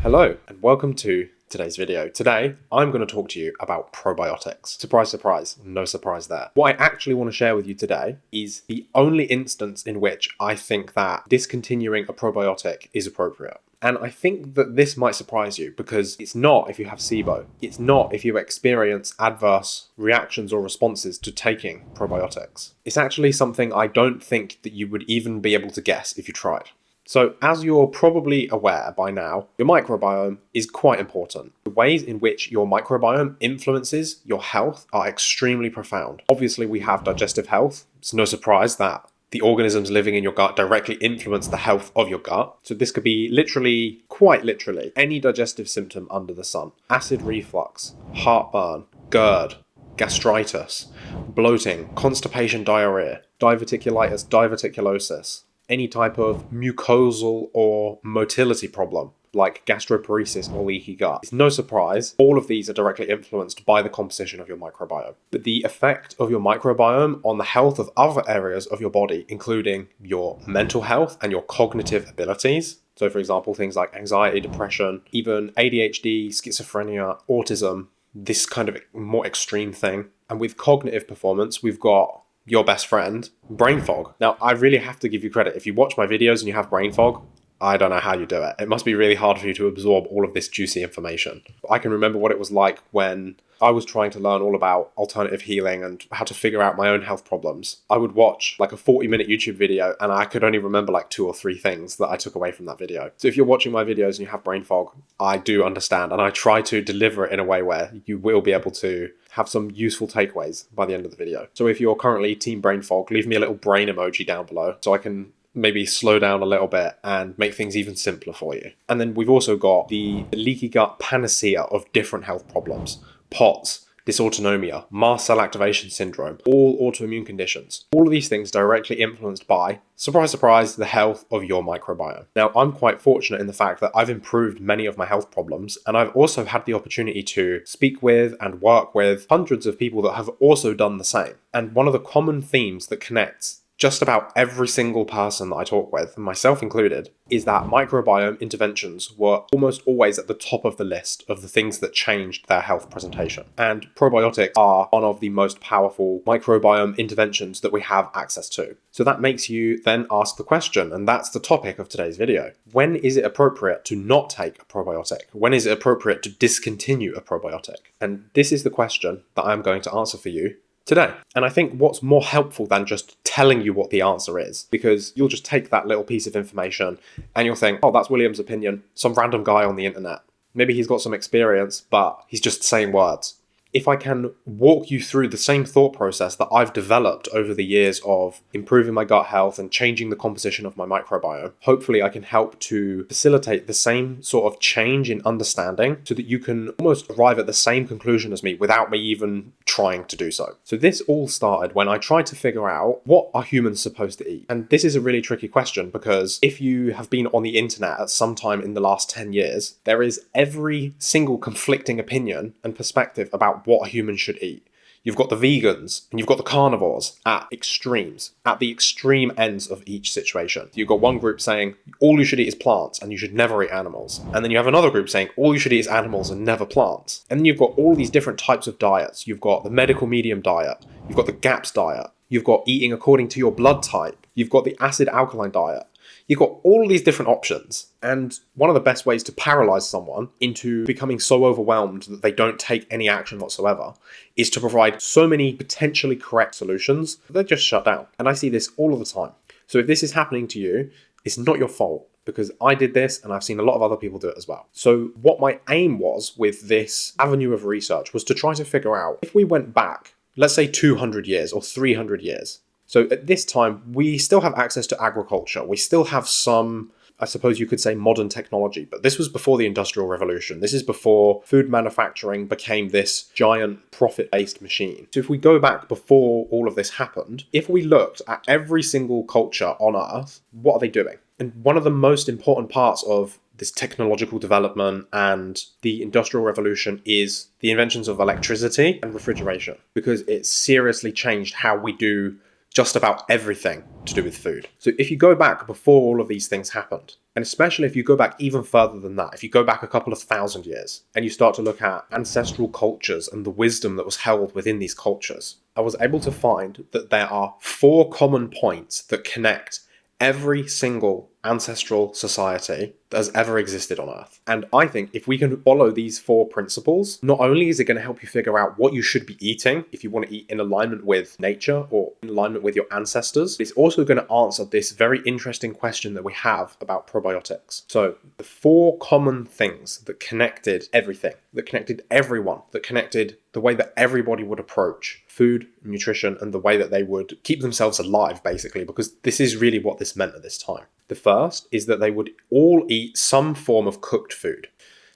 Hello and welcome to today's video. Today, I'm going to talk to you about probiotics. Surprise, surprise, no surprise there. What I actually want to share with you today is the only instance in which I think that discontinuing a probiotic is appropriate. And I think that this might surprise you because it's not if you have SIBO. It's not if you experience adverse reactions or responses to taking probiotics. It's actually something I don't think that you would even be able to guess if you tried. So as you're probably aware by now, your microbiome is quite important. The ways in which your microbiome influences your health are extremely profound. Obviously, we have digestive health. It's no surprise that the organisms living in your gut directly influence the health of your gut. So this could be literally, quite literally, any digestive symptom under the sun. Acid reflux, heartburn, GERD, gastritis, bloating, constipation, diarrhea, diverticulitis, diverticulosis, any type of mucosal or motility problem like gastroparesis or leaky gut. It's no surprise, all of these are directly influenced by the composition of your microbiome. But the effect of your microbiome on the health of other areas of your body, including your mental health and your cognitive abilities. So for example, things like anxiety, depression, even ADHD, schizophrenia, autism, this kind of more extreme thing. And with cognitive performance, we've got your best friend, brain fog. Now, I really have to give you credit. If you watch my videos and you have brain fog, I don't know how you do it. It must be really hard for you to absorb all of this juicy information. I can remember what it was like when I was trying to learn all about alternative healing and how to figure out my own health problems. I would watch like a 40-minute YouTube video and I could only remember like 2 or 3 things that I took away from that video. So if you're watching my videos and you have brain fog, I do understand, and I try to deliver it in a way where you will be able to have some useful takeaways by the end of the video. So if you're currently team brain fog, leave me a little brain emoji down below so I can maybe slow down a little bit and make things even simpler for you. And then we've also got the leaky gut panacea of different health problems. POTS, dysautonomia, mast cell activation syndrome, all autoimmune conditions. All of these things directly influenced by, surprise, surprise, the health of your microbiome. Now, I'm quite fortunate in the fact that I've improved many of my health problems, and I've also had the opportunity to speak with and work with hundreds of people that have also done the same. And one of the common themes that connects just about every single person that I talk with, myself included, is that microbiome interventions were almost always at the top of the list of the things that changed their health presentation. And probiotics are one of the most powerful microbiome interventions that we have access to. So that makes you then ask the question, and that's the topic of today's video. When is it appropriate to not take a probiotic? When is it appropriate to discontinue a probiotic? And this is the question that I'm going to answer for you today. And I think what's more helpful than just telling you what the answer is, because you'll just take that little piece of information and you'll think, oh, that's William's opinion, some random guy on the internet. Maybe he's got some experience, but he's just saying words. If I can walk you through the same thought process that I've developed over the years of improving my gut health and changing the composition of my microbiome, hopefully I can help to facilitate the same sort of change in understanding so that you can almost arrive at the same conclusion as me without me even trying to do so. So this all started when I tried to figure out, what are humans supposed to eat? And this is a really tricky question because if you have been on the internet at some time in the last 10 years, there is every single conflicting opinion and perspective about what a human should eat. You've got the vegans and you've got the carnivores at extremes, at the extreme ends of each situation. You've got one group saying all you should eat is plants and you should never eat animals. And then you have another group saying all you should eat is animals and never plants. And then you've got all these different types of diets. You've got the medical medium diet. You've got the GAPS diet. You've got eating according to your blood type. You've got the acid alkaline diet. You've got all these different options, and one of the best ways to paralyze someone into becoming so overwhelmed that they don't take any action whatsoever is to provide so many potentially correct solutions that they just shut down. And I see this all of the time. So if this is happening to you, it's not your fault, because I did this and I've seen a lot of other people do it as well. So what my aim was with this avenue of research was to try to figure out, if we went back, let's say 200 years or 300 years, so at this time, we still have access to agriculture. We still have some, I suppose you could say, modern technology, but this was before the Industrial Revolution. This is before food manufacturing became this giant profit-based machine. So if we go back before all of this happened, if we looked at every single culture on Earth, what are they doing? And one of the most important parts of this technological development and the Industrial Revolution is the inventions of electricity and refrigeration, because it seriously changed how we do just about everything to do with food. So if you go back before all of these things happened, and especially if you go back even further than that, if you go back a couple of thousand years and you start to look at ancestral cultures and the wisdom that was held within these cultures, I was able to find that there are 4 common points that connect every single ancestral society that has ever existed on Earth. And I think if we can follow these 4 principles, not only is it going to help you figure out what you should be eating if you want to eat in alignment with nature or in alignment with your ancestors, it's also going to answer this very interesting question that we have about probiotics. So the 4 common things that connected everything, that connected everyone, that connected the way that everybody would approach food, nutrition, and the way that they would keep themselves alive, basically, because this is really what this meant at this time. The first is that they would all eat some form of cooked food.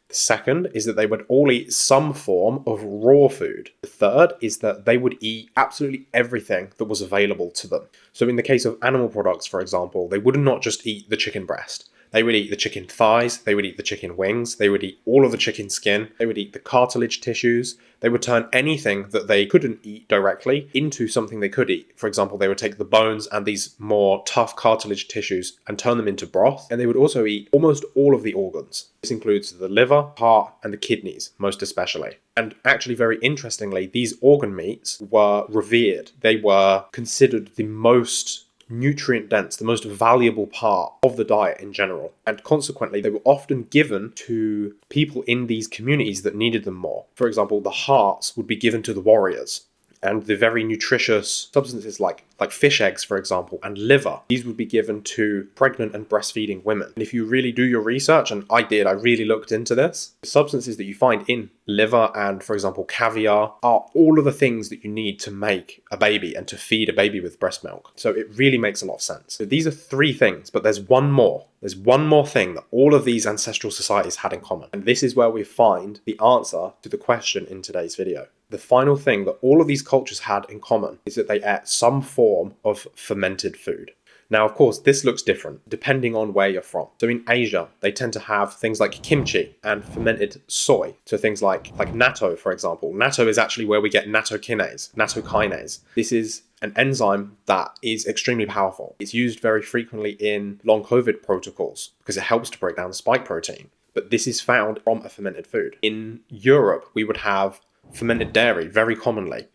The second is that they would all eat some form of raw food. The third is that they would eat absolutely everything that was available to them. So in the case of animal products, for example, they would not just eat the chicken breast. They would eat the chicken thighs, they would eat the chicken wings, they would eat all of the chicken skin, they would eat the cartilage tissues, they would turn anything that they couldn't eat directly into something they could eat. For example, they would take the bones and these more tough cartilage tissues and turn them into broth, and they would also eat almost all of the organs. This includes the liver, heart, and the kidneys, most especially. And actually, very interestingly, these organ meats were revered. They were considered the most nutrient dense, the most valuable part of the diet in general. And consequently, they were often given to people in these communities that needed them more. For example, the hearts would be given to the warriors. And the very nutritious substances like fish eggs, for example, and liver, these would be given to pregnant and breastfeeding women. And if you really do your research, and I really looked into this, the substances that you find in liver and, for example, caviar are all of the things that you need to make a baby and to feed a baby with breast milk. So it really makes a lot of sense. So these are 3 things, but there's one more. There's one more thing that all of these ancestral societies had in common. And this is where we find the answer to the question in today's video. The final thing that all of these cultures had in common is that they ate some form of fermented food. Now, of course, this looks different depending on where you're from. So in Asia, they tend to have things like kimchi and fermented soy. So things like natto, for example. Natto is actually where we get nattokinase. This is an enzyme that is extremely powerful. It's used very frequently in long COVID protocols because it helps to break down spike protein. But this is found from a fermented food. In Europe, we would have fermented dairy very commonly.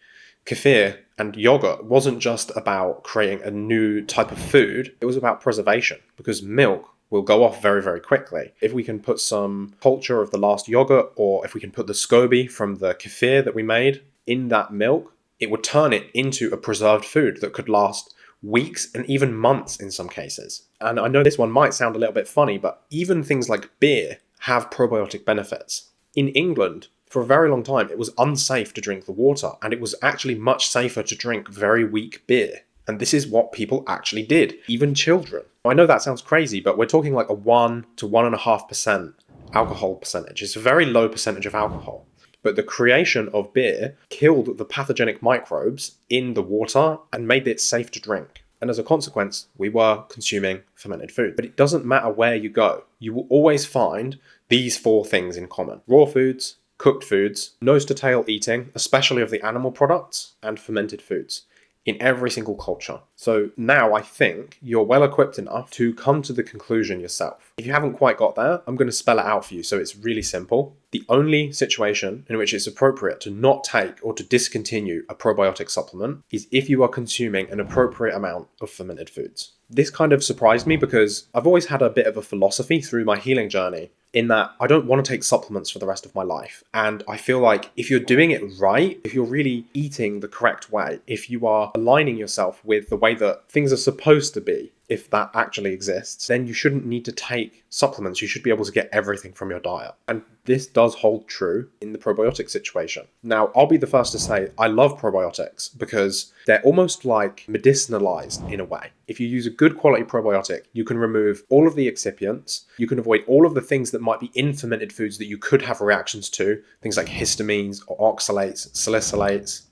Kefir and yogurt wasn't just about creating a new type of food, it was about preservation, because milk will go off very, very quickly. If we can put some culture of the last yogurt, or if we can put the SCOBY from the kefir that we made in that milk, it would turn it into a preserved food that could last weeks and even months in some cases. And I know this one might sound a little bit funny, but even things like beer have probiotic benefits. In England, for a very long time, it was unsafe to drink the water, and it was actually much safer to drink very weak beer. And this is what people actually did, even children. I know that sounds crazy, but we're talking like a 1 to 1.5% alcohol percentage. It's a very low percentage of alcohol. But the creation of beer killed the pathogenic microbes in the water and made it safe to drink. And as a consequence, we were consuming fermented food. But it doesn't matter where you go. You will always find these 4 things in common: raw foods, cooked foods, nose to tail eating, especially of the animal products, and fermented foods in every single culture. So now I think you're well equipped enough to come to the conclusion yourself. If you haven't quite got there, I'm going to spell it out for you so it's really simple. The only situation in which it's appropriate to not take or to discontinue a probiotic supplement is if you are consuming an appropriate amount of fermented foods. This kind of surprised me because I've always had a bit of a philosophy through my healing journey in that I don't want to take supplements for the rest of my life. And I feel like if you're doing it right, if you're really eating the correct way, if you are aligning yourself with the way that things are supposed to be, if that actually exists, then you shouldn't need to take supplements. You should be able to get everything from your diet. And this does hold true in the probiotic situation. Now, I'll be the first to say I love probiotics because they're almost like medicinalized in a way. If you use a good quality probiotic, you can remove all of the excipients. You can avoid all of the things that might be in fermented foods that you could have reactions to, things like histamines or oxalates, salicylates.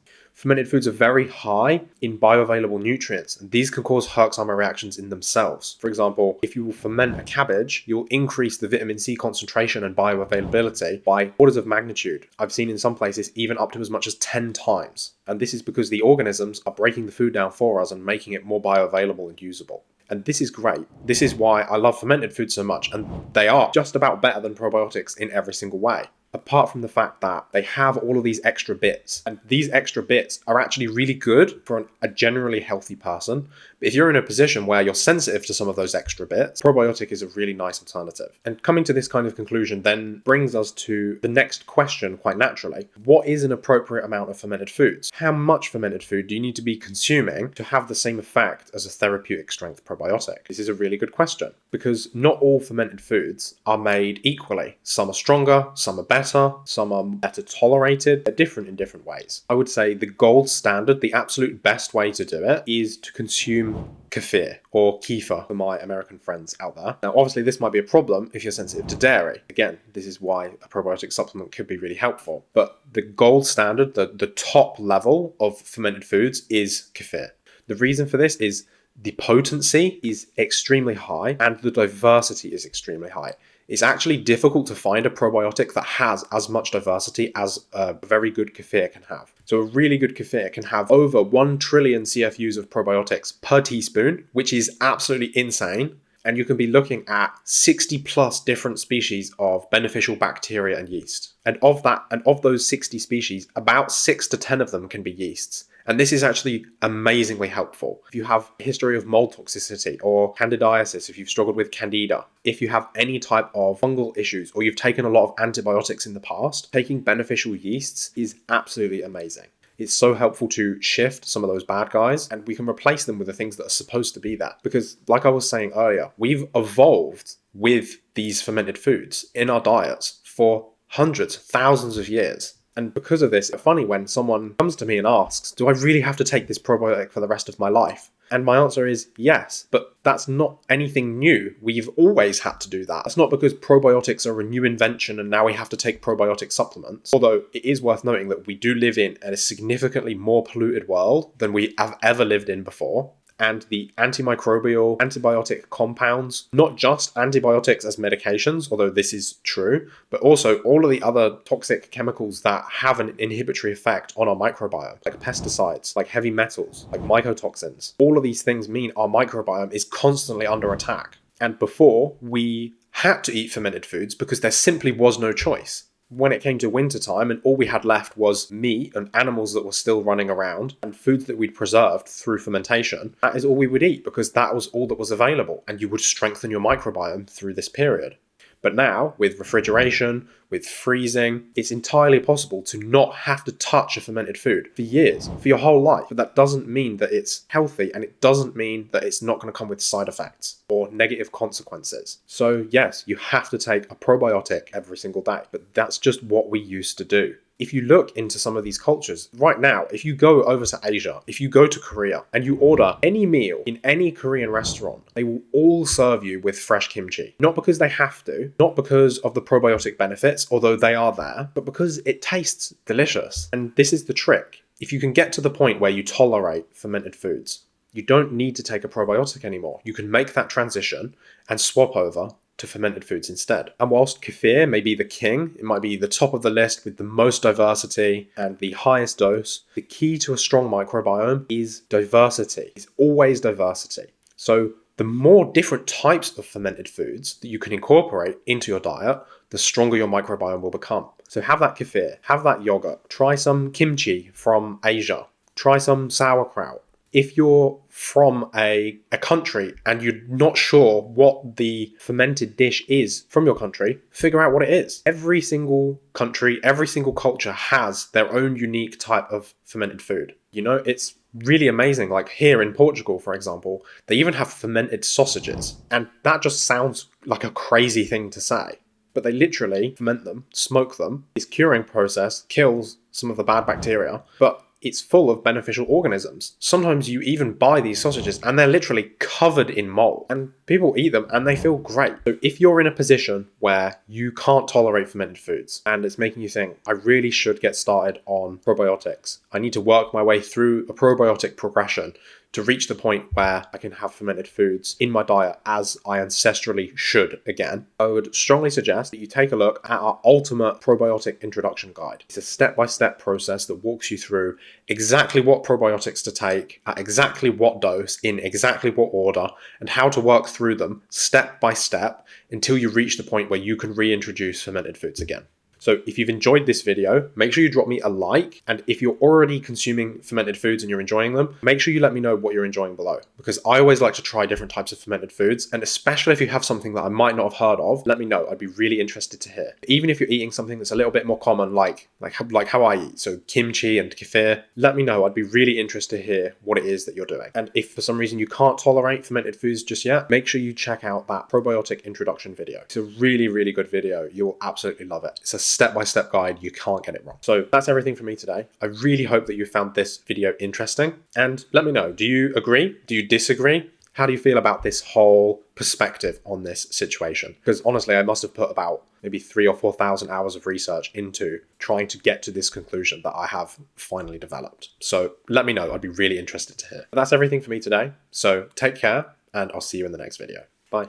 Fermented foods are very high in bioavailable nutrients, and these can cause Herxheimer reactions in themselves. For example, if you will ferment a cabbage, you'll increase the vitamin C concentration and bioavailability by orders of magnitude. I've seen in some places even up to as much as 10 times. And this is because the organisms are breaking the food down for us and making it more bioavailable and usable. And this is great. This is why I love fermented foods so much, and they are just about better than probiotics in every single way. Apart from the fact that they have all of these extra bits, and these extra bits are actually really good for a generally healthy person. But if you're in a position where you're sensitive to some of those extra bits, probiotic is a really nice alternative. And coming to this kind of conclusion then brings us to the next question quite naturally. What is an appropriate amount of fermented foods? How much fermented food do you need to be consuming to have the same effect as a therapeutic strength probiotic? This is a really good question because not all fermented foods are made equally. Some are stronger, some are better, some are better tolerated. They're different in different ways. I would say the gold standard, the absolute best way to do it is to consume kefir or kefir for my American friends out there. Now, obviously this might be a problem if you're sensitive to dairy. Again, this is why a probiotic supplement could be really helpful. But the gold standard, the top level of fermented foods is kefir. The reason for this is the potency is extremely high and the diversity is extremely high. It's actually difficult to find a probiotic that has as much diversity as a very good kefir can have. So a really good kefir can have over 1 trillion CFUs of probiotics per teaspoon, which is absolutely insane. And you can be looking at 60 plus different species of beneficial bacteria and yeast. And of those 60 species, about 6 to 10 of them can be yeasts. And this is actually amazingly helpful. If you have a history of mold toxicity or candidiasis, if you've struggled with candida, if you have any type of fungal issues, or you've taken a lot of antibiotics in the past, taking beneficial yeasts is absolutely amazing. It's so helpful to shift some of those bad guys, and we can replace them with the things that are supposed to be there. Because like I was saying earlier, we've evolved with these fermented foods in our diets for hundreds, thousands of years. And because of this, it's funny when someone comes to me and asks, do I really have to take this probiotic for the rest of my life? And my answer is yes, but that's not anything new. We've always had to do that. It's not because probiotics are a new invention and now we have to take probiotic supplements. Although it is worth noting that we do live in a significantly more polluted world than we have ever lived in before. And the antimicrobial, antibiotic compounds, not just antibiotics as medications, although this is true, but also all of the other toxic chemicals that have an inhibitory effect on our microbiome, like pesticides, like heavy metals, like mycotoxins. All of these things mean our microbiome is constantly under attack. And before, we had to eat fermented foods because there simply was no choice. When it came to wintertime and all we had left was meat and animals that were still running around and foods that we'd preserved through fermentation, that is all we would eat because that was all that was available, and you would strengthen your microbiome through this period. But now, with refrigeration, with freezing, it's entirely possible to not have to touch a fermented food for years, for your whole life. But that doesn't mean that it's healthy, and it doesn't mean that it's not going to come with side effects or negative consequences. So yes, you have to take a probiotic every single day, but that's just what we used to do. If you look into some of these cultures, right now, if you go over to Asia, if you go to Korea and you order any meal in any Korean restaurant, they will all serve you with fresh kimchi. Not because they have to, not because of the probiotic benefits, although they are there, but because it tastes delicious. And this is the trick. If you can get to the point where you tolerate fermented foods, you don't need to take a probiotic anymore. You can make that transition and swap over to fermented foods instead. And whilst kefir may be the king, it might be the top of the list with the most diversity and the highest dose, the key to a strong microbiome is diversity. It's always diversity. So the more different types of fermented foods that you can incorporate into your diet, the stronger your microbiome will become. So have that kefir, have that yogurt, try some kimchi from Asia, try some sauerkraut. If you're from a country and you're not sure what the fermented dish is from your country, figure out what it is. Every single country, every single culture has their own unique type of fermented food. You know, it's really amazing. Like here in Portugal, for example, they even have fermented sausages. And that just sounds like a crazy thing to say. But they literally ferment them, smoke them. This curing process kills some of the bad bacteria. But it's full of beneficial organisms. Sometimes you even buy these sausages and they're literally covered in mold, and people eat them and they feel great. So if you're in a position where you can't tolerate fermented foods and it's making you think, I really should get started on probiotics, I need to work my way through a probiotic progression to reach the point where I can have fermented foods in my diet as I ancestrally should again, I would strongly suggest that you take a look at our ultimate probiotic introduction guide. It's a step-by-step process that walks you through exactly what probiotics to take, at exactly what dose, in exactly what order, and how to work through them step by step until you reach the point where you can reintroduce fermented foods again. So if you've enjoyed this video, make sure you drop me a like. And if you're already consuming fermented foods and you're enjoying them, make sure you let me know what you're enjoying below, because I always like to try different types of fermented foods. And especially if you have something that I might not have heard of, let me know. I'd be really interested to hear. Even if you're eating something that's a little bit more common, like how I eat, so kimchi and kefir, let me know. I'd be really interested to hear what it is that you're doing. And if for some reason you can't tolerate fermented foods just yet, make sure you check out that probiotic introduction video. It's a really, really good video. You'll absolutely love it. It's a step-by-step guide. You can't get it wrong. So that's everything for me today. I really hope that you found this video interesting, and let me know, do you agree? Do you disagree? How do you feel about this whole perspective on this situation? Because honestly, I must have put about maybe 3,000 or 4,000 hours of research into trying to get to this conclusion that I have finally developed. So let me know. I'd be really interested to hear. But that's everything for me today. So take care, and I'll see you in the next video. Bye.